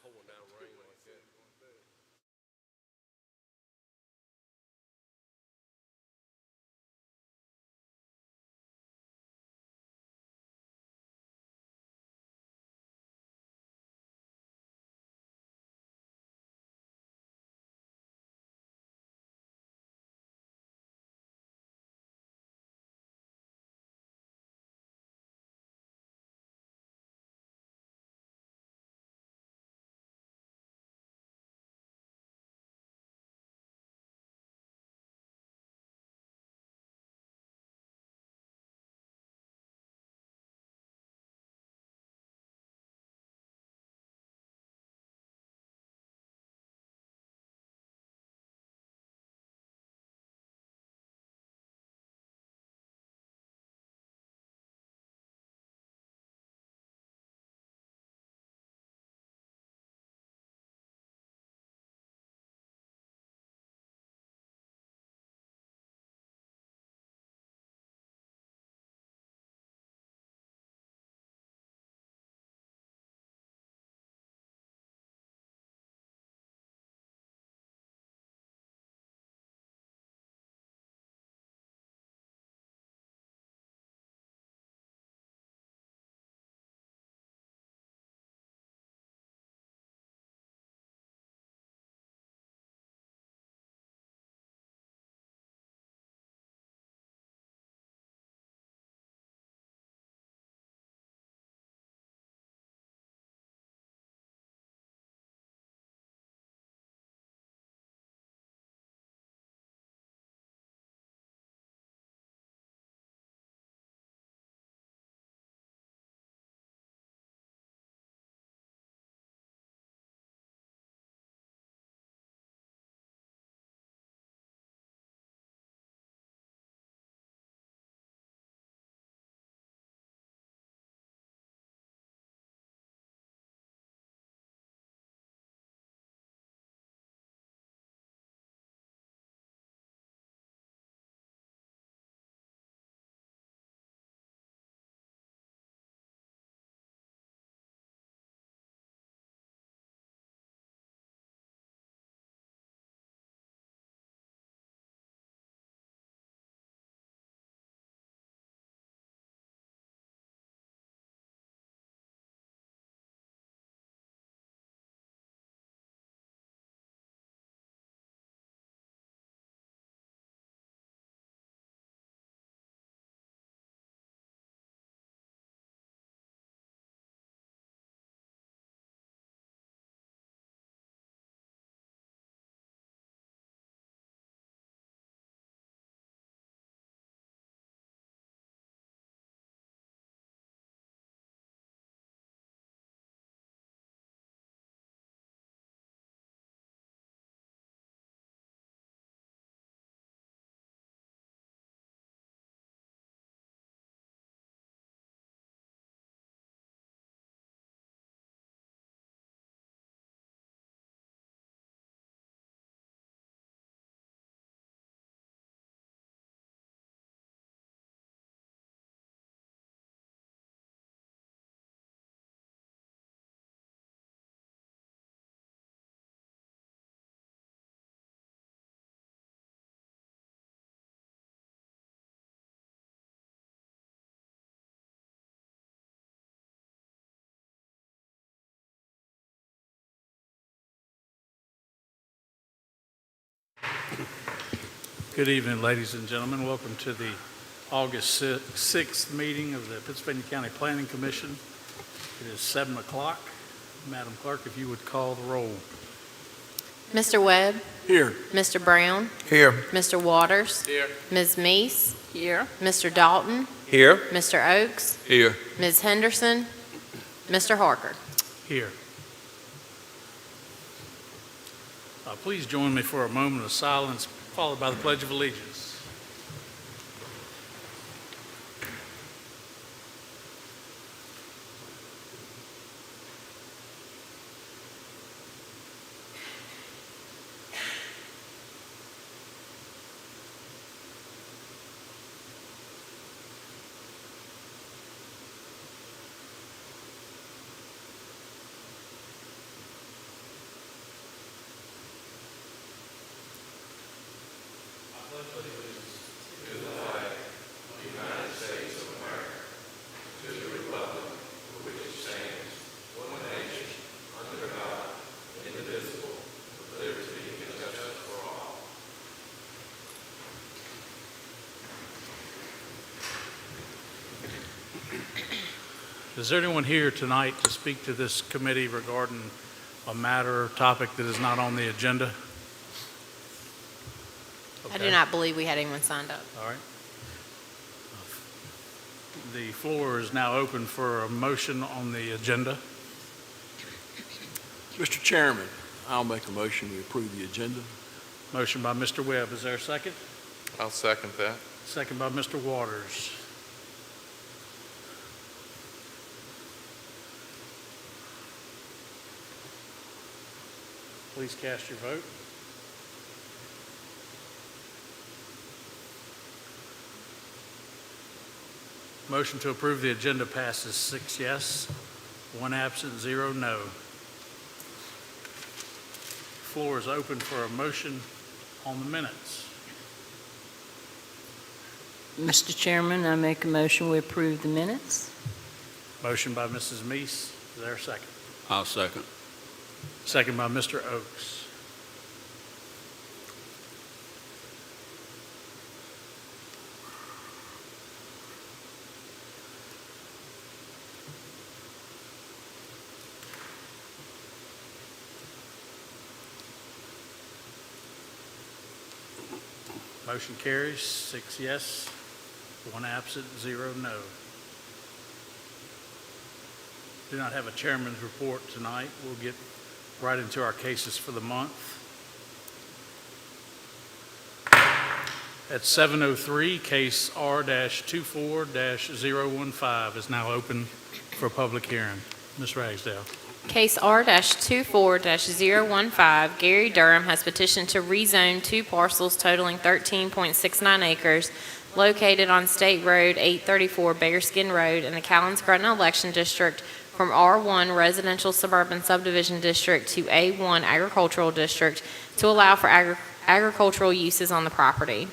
pouring down rain like that. Good evening, ladies and gentlemen. Welcome to the August 6th meeting of the Pennsylvania County Planning Commission. It is 7 o'clock. Madam Clerk, if you would call the roll. Mr. Webb? Here. Mr. Brown? Here. Mr. Waters? Here. Ms. Meese? Here. Mr. Dalton? Here. Mr. Oakes? Here. Ms. Henderson? Mr. Harker? Here. Please join me for a moment of silence, followed by the Pledge of Allegiance. Is there anyone here tonight to speak to this committee regarding a matter or topic that is not on the agenda? I do Okay. not believe we had anyone signed up. All right. The floor is now open for a motion on the agenda. Mr. Chairman, I'll make a motion we approve the agenda. Motion by Mr. Webb. Is there a second? I'll second that. Second by Mr. Waters. Please cast your vote. Motion to approve the agenda passes 6 yes, 1 absent, 0 no. Floor is open for a motion on the minutes. Mr. Chairman, I make a motion we approve the minutes. Motion by Mrs. Meese. Is there a second? I'll second. Second by Mr. Oakes. Motion carries 6 yes, 1 absent, 0 no. Do not have a chairman's report tonight. We'll get right into our cases for the month. At 7:03, case R-24-015 is now open for public hearing. Ms. Ragsdale. Case R-24-015, Gary Durham has petitioned to rezone 2 parcels totaling 13.69 acres located on State Road 834 Bearskin Road in the Callens-Gretna Election District from R1 Residential Suburban Subdivision District to A1 Agricultural District to allow for agricultural uses on the property.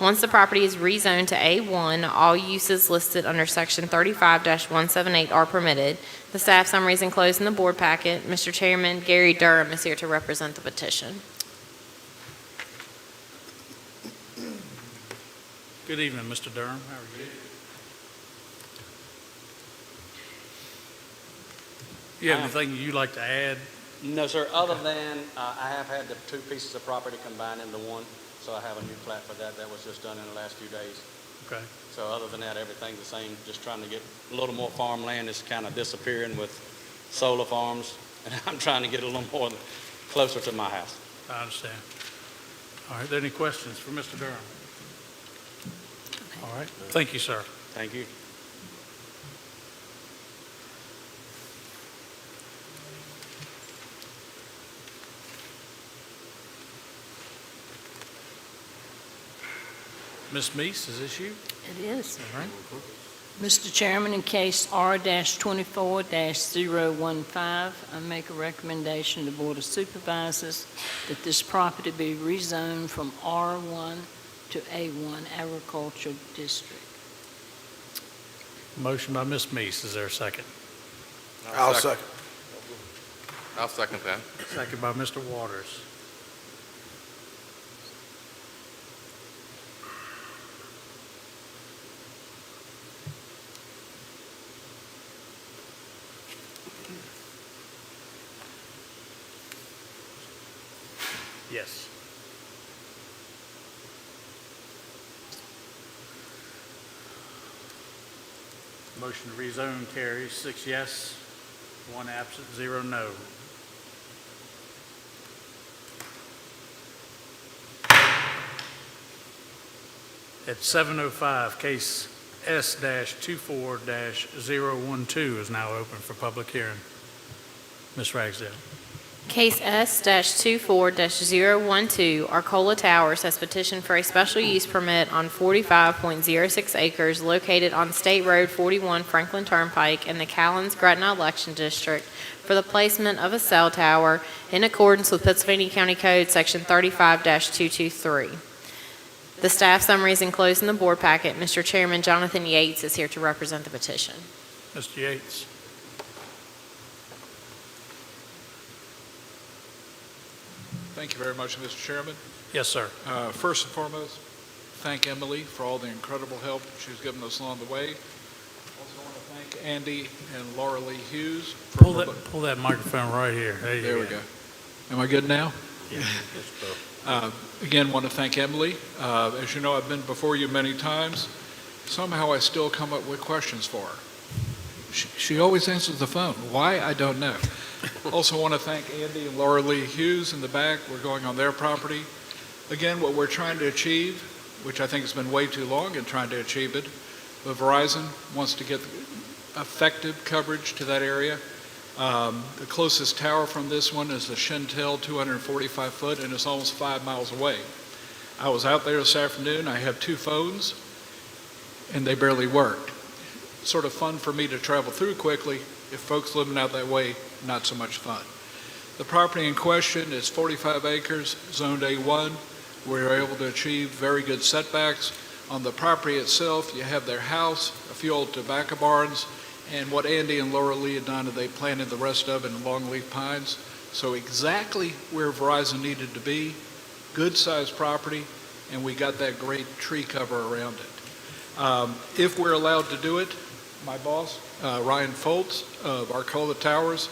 Once the property is rezoned to A1, all uses listed under Section 35-178 are permitted. The staff summary is enclosed in the board packet. Mr. Chairman, Gary Durham is here to represent the petition. Good evening, Mr. Durham. How are you? You have anything you'd like to add? No, sir, other than I have had the 2 pieces of property combined into one, so I have a new plat for that. That was just done in the last few days. Okay. So other than that, everything's the same, just trying to get a little more farmland. It's kind of disappearing with solar farms, and I'm trying to get a little more closer to my house. I understand. All right, are there any questions for Mr. Durham? All right, thank you, sir. Thank you. Ms. Meese, is this you? It is. All right. Mr. Chairman, in case R-24-015, I make a recommendation to the Board of Supervisors that this property be rezoned from R1 to A1 Agricultural District. Motion by Ms. Meese, is there a second? I'll second. I'll second that. Second by Mr. Waters. Yes. Motion to rezone carries 6 yes, 1 absent, 0 no. At 7:05, case S-24-012 is now open for public hearing. Ms. Ragsdale. Case S-24-012, Arcola Towers has petitioned for a special use permit on 45.06 acres located on State Road 41 Franklin Turnpike in the Callens-Gretna Election District for the placement of a cell tower in accordance with Pennsylvania County Code Section 35-223. The staff summary is enclosed in the board packet. Mr. Chairman, Jonathan Yates is here to represent the petition. Mr. Yates. Thank you very much, Mr. Chairman. Yes, sir. First and foremost, thank Emily for all the incredible help she's given us along the way. Also want to thank Andy and Laura Lee Hughes for Pull that microphone right here. There we go. Am I good now? Again, want to thank Emily. As you know, I've been before you many times. Somehow I still come up with questions for her. She always answers the phone. Why? I don't know. Also want to thank Andy and Laura Lee Hughes in the back. We're going on their property. Again, what we're trying to achieve, which I think has been way too long in trying to achieve it, but Verizon wants to get effective coverage to that area. The closest tower from this one is the Shentel 245 foot, and it's almost 5 miles away. I was out there this afternoon. I have 2 phones, and they barely worked. Sort of fun for me to travel through quickly. If folks living out that way, not so much fun. The property in question is 45 acres, zoned A1. We were able to achieve very good setbacks. On the property itself, you have their house, a few old tobacco barns, and what Andy and Laura Lee had done, they planted the rest of it in longleaf pines. So exactly where Verizon needed to be, good-sized property, and we got that great tree cover around it. If we're allowed to do it, my boss, Ryan Foltz of Arcola Towers,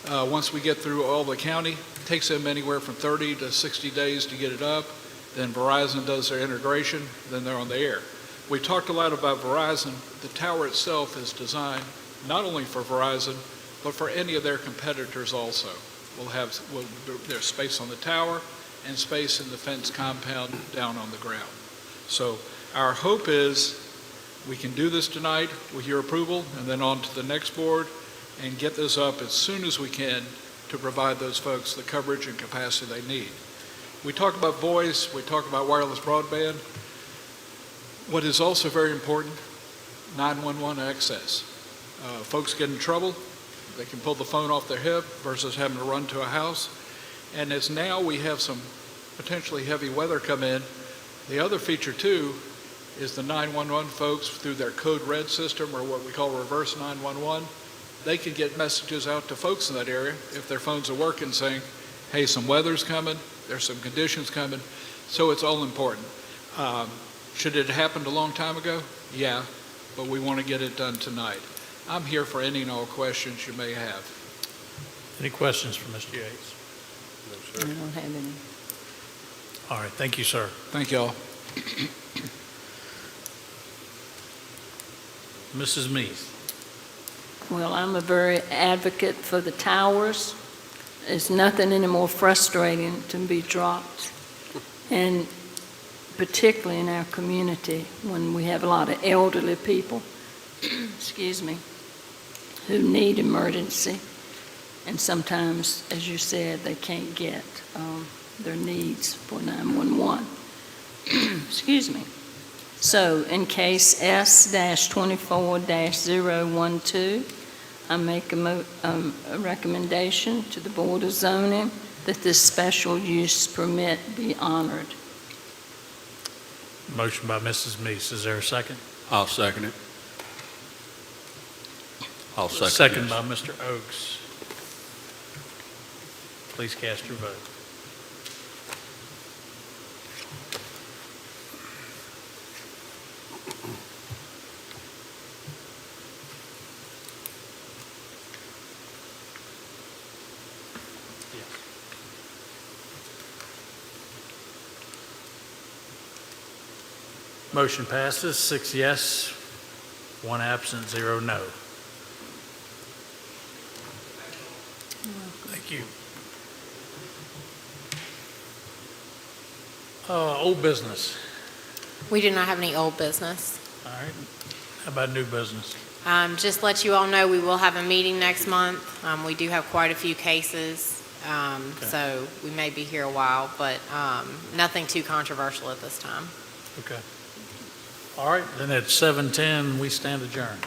once we get through all the county, it takes them anywhere from 30 to 60 days to get it up. Then Verizon does their integration, then they're on the air. We talked a lot about Verizon. The tower itself is designed not only for Verizon, but for any of their competitors also. There's space on the tower and space in the fence compound down on the ground. So our hope is we can do this tonight with your approval and then on to the next board and get this up as soon as we can to provide those folks the coverage and capacity they need. We talk about voice, we talk about wireless broadband. What is also very important, 911 access. Folks get in trouble, they can pull the phone off their hip versus having to run to a house. And as now we have some potentially heavy weather come in, the other feature too is the 911 folks through their code red system or what we call reverse 911, they can get messages out to folks in that area if their phones are working saying, hey, some weather's coming, there's some conditions coming, so it's all important. Should it have happened a long time ago? Yeah, but we want to get it done tonight. I'm here for any and all questions you may have. Any questions for Mr. Yates? I don't have any. All right, thank you, sir. Thank you all. Mrs. Meath. Well, I'm a very advocate for the towers. There's nothing any more frustrating to be dropped, and particularly in our community when we have a lot of elderly people, excuse me, who need emergency, and sometimes, as you said, they can't get their needs for 911. Excuse me. So in case S-24-012, I make a recommendation to the Board of Zoning that this special use permit be honored. Motion by Mrs. Meese. Is there a second? I'll second it. I'll second Second this. by Mr. Oakes. Please cast your vote. Motion passes, 6 yes, 1 absent, 0 no. Thank you. Old business. We do not have any old business. All right. How about new business? Just let you all know, we will have a meeting next month. We do have quite a few cases, so we may be here a while, but nothing too controversial at this time. Okay. All right, then at 7:10, we stand adjourned.